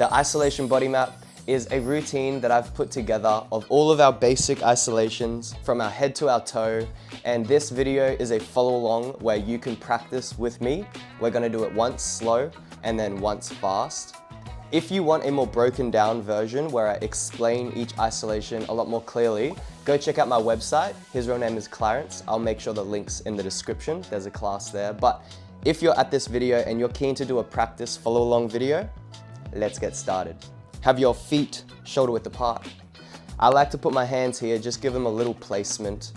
The isolation body map is a routine that I've put together of all of our basic isolations from our head to our toe, and this video is a follow along where you can practice with me. We're gonna do it once slow and then once fast. If you want a more broken down version where I explain each isolation a lot more clearly, go check out my website. His real name is Clarence. I'll make sure the link's in the description. There's a class there. But if you're at this video and you're keen to do a practice follow along video, let's get started. Have your feet shoulder width apart. I like to put my hands here, just give them a little placement.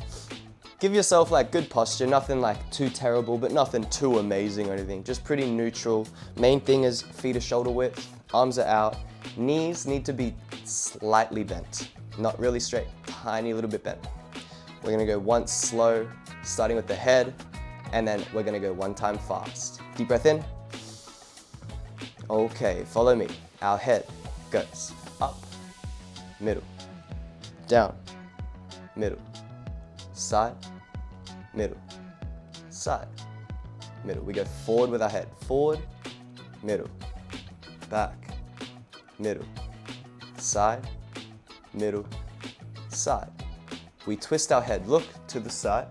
Give yourself like good posture, nothing like too terrible, but nothing too amazing or anything. Just pretty neutral. Main thing is feet are shoulder width, arms are out. Knees need to be slightly bent. Not really straight, tiny little bit bent. We're gonna go once slow, starting with the head, and then we're gonna go one time fast. Deep breath in. Okay, follow me. Our head goes up, middle, down, middle, side, middle, side, middle. We go forward with our head. Forward, middle, back, middle, side, middle, side. We twist our head. Look to the side,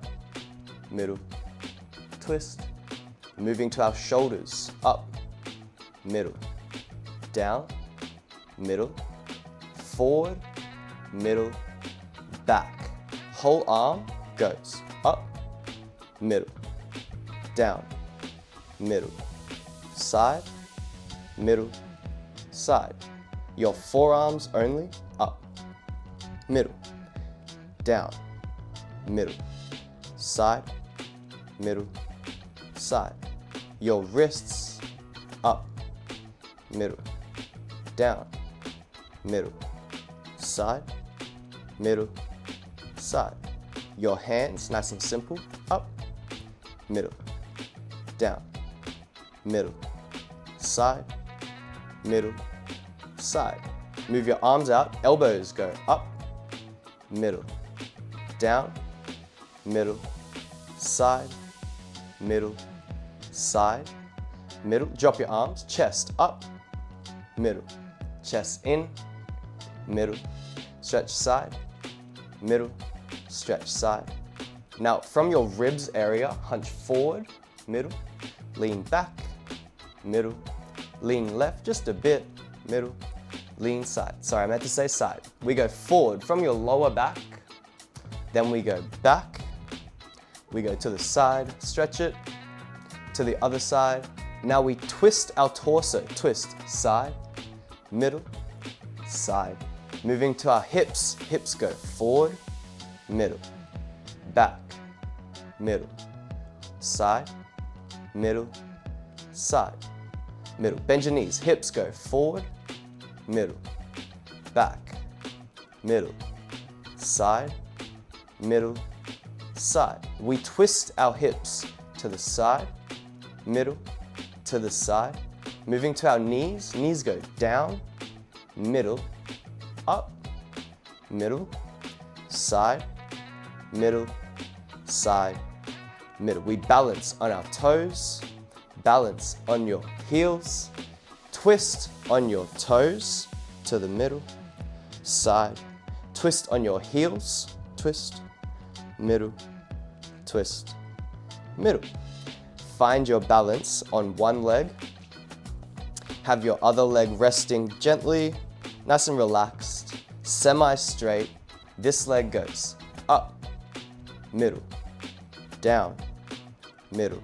middle, twist. Moving to our shoulders. Up, middle, down, middle, forward, middle, back. Whole arm goes up, middle, down, middle, side, middle, side. Your forearms only, up, middle, down, middle, side, middle, side. Your wrists, up, middle, down, middle, side, middle, side. Your hands, nice and simple, up, middle, down, middle, side, middle, side. Move your arms out, elbows go up, middle, down, middle, side, middle, side, middle. Drop your arms, chest up, middle, chest in, middle, stretch side, middle, stretch side. Now from your ribs area, hunch forward, middle, lean back, middle, lean left just a bit, middle, lean side. Sorry, I meant to say side. We go forward from your lower back, then we go back, we go to the side, stretch it, to the other side. Now we twist our torso, twist side, middle, side. Moving to our hips, hips go forward, middle, back, middle, side, middle, side, middle. Bend your knees, hips go forward, middle, back, middle, side, middle, side. We twist our hips to the side, middle, to the side. Moving to our knees, knees go down, middle, up, middle, side, middle, side, middle. We balance on our toes, balance on your heels, twist on your toes to the middle, side, twist on your heels, twist, middle, twist, middle. Find your balance on one leg. Have your other leg resting gently, nice and relaxed, semi-straight. This leg goes up, middle, down, middle,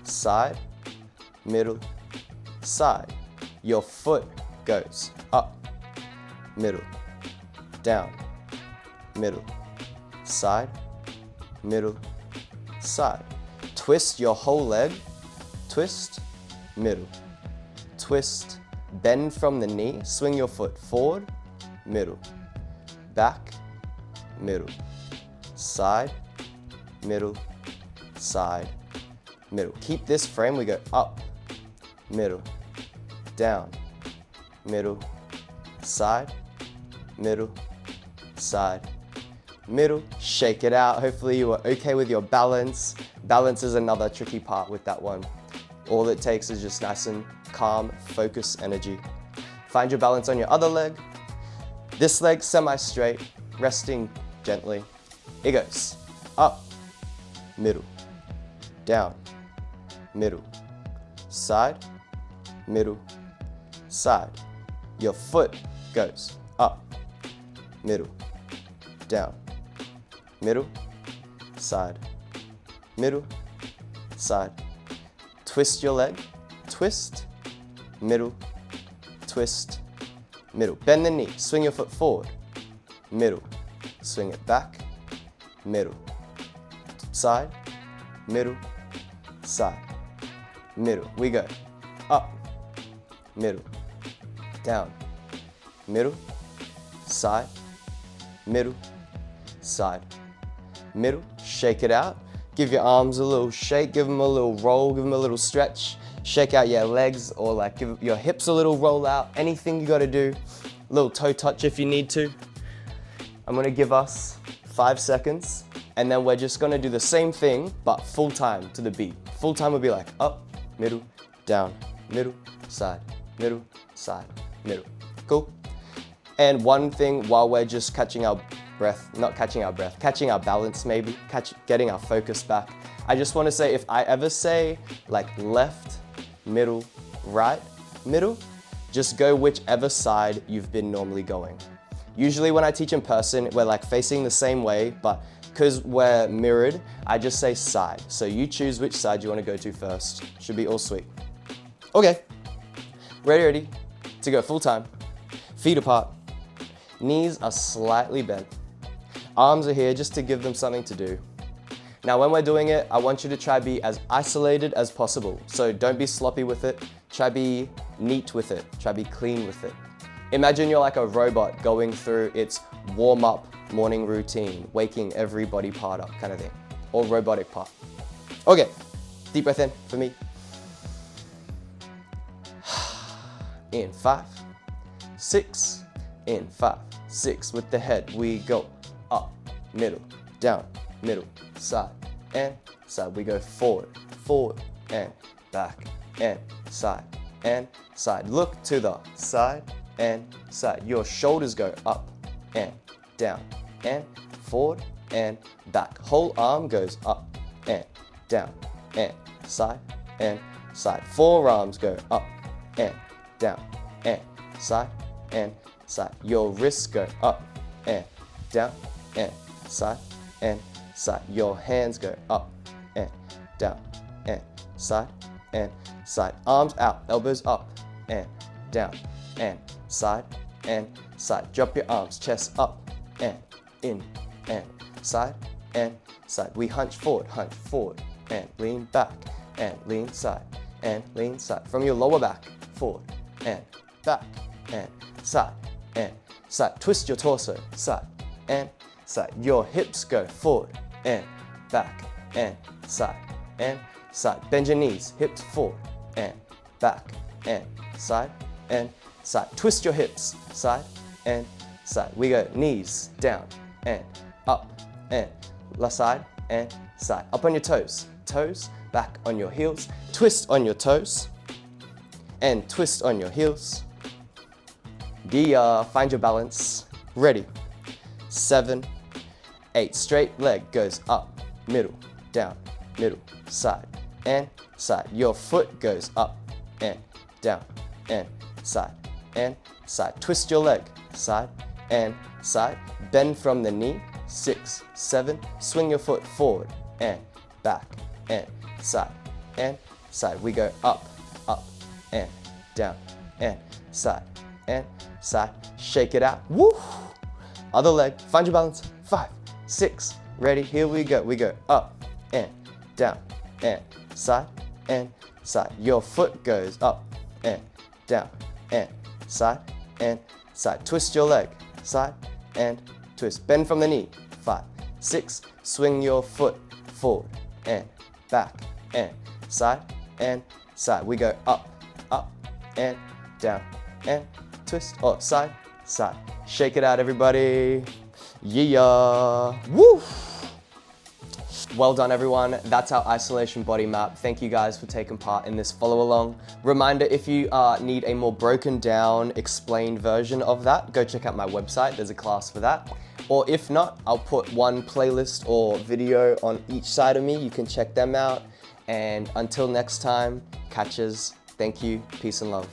side, middle, side. Your foot goes up, middle, down, middle, side, middle, side. Twist your whole leg, twist, middle, twist, bend from the knee, swing your foot forward, middle, back, middle, side, middle, side, middle. Keep this frame, we go up, middle, down, middle, side, middle, side, middle. Shake it out. Hopefully you are okay with your balance. Balance is another tricky part with that one. All it takes is just nice and calm, focus energy. Find your balance on your other leg. This leg semi-straight, resting gently. It goes up, middle, down, middle, side, middle, side. Your foot goes up, middle, down, middle, side, middle, side. Twist your leg, twist, middle, twist, middle. Bend the knee, swing your foot forward, middle, swing it back, middle, side, middle, side, middle. We go up, middle, down, middle, side, middle, side, middle. Shake it out. Give your arms a little shake, give them a little roll, give them a little stretch. Shake out your legs or like give your hips a little roll out. Anything you gotta do. A little toe touch if you need to. I'm gonna give us 5 seconds and then we're just gonna do the same thing but full time to the beat. Full time will be like up, middle, down, middle, side, middle, side, middle. Cool? And one thing while we're just catching our breath, not catching our breath, catching our balance maybe, getting our focus back. I just want to say if I ever say like left, middle, right, middle, just go whichever side you've been normally going. Usually when I teach in person, we're like facing the same way, but because we're mirrored, I just say side. So you choose which side you want to go to first. Should be all sweet. Okay, ready to go full time. Feet apart, knees are slightly bent. Arms are here just to give them something to do. Now when we're doing it, I want you to try be as isolated as possible. So don't be sloppy with it, try be neat with it, try be clean with it. Imagine you're like a robot going through its warm-up morning routine, waking every body part up kind of thing, or robotic part. Okay, deep breath in for me. In 5, 6, in 5, 6. With the head, we go up, middle, down, middle, side, and side. We go forward, forward, and back, and side, and side. Look to the side, and side. Your shoulders go up, and down, and forward, and back. Whole arm goes up, and down, and side, and side. Forearms go up, and down, and side, and side. Your wrists go up, and down, and side, and side. Your hands go up, and down, and side, and side. Arms out, elbows up, and down, and side, and side. Drop your arms, chest up, and in, and side, and side. We hunch forward, and lean back, and lean side, and lean side. From your lower back, forward, and back, and side, and side. Twist your torso, side, and side. Your hips go forward, and back, and side, and side. Bend your knees, hips forward, and back, and side, and side. Twist your hips, side, and side. We go knees, down, and up, and left side, and side. Up on your toes, toes, back on your heels. Twist on your toes, and twist on your heels. Find your balance. Ready. 7, 8. Straight leg goes up, middle, down, middle, side, and side. Your foot goes up, and down, and side, and side. Twist your leg, side, and side. Bend from the knee. 6, 7. Swing your foot forward, and back, and side, and side. We go up, and down, and side, and side. Shake it out. Woo! Other leg. Find your balance. 5, 6. Ready? Here we go. We go up, and down, and side, and side. Your foot goes up, and down, and side, and side. Twist your leg. Side, and twist. Bend from the knee. 5, 6. Swing your foot forward, and back, and side, and side. We go up, and down, and twist, or side, side. Shake it out, everybody. Yeah. Woo! Well done everyone, that's our isolation body map. Thank you guys for taking part in this follow along. Reminder, if you need a more broken down, explained version of that, go check out my website, there's a class for that. Or if not, I'll put one playlist or video on each side of me, you can check them out. And until next time, catches, thank you, peace and love.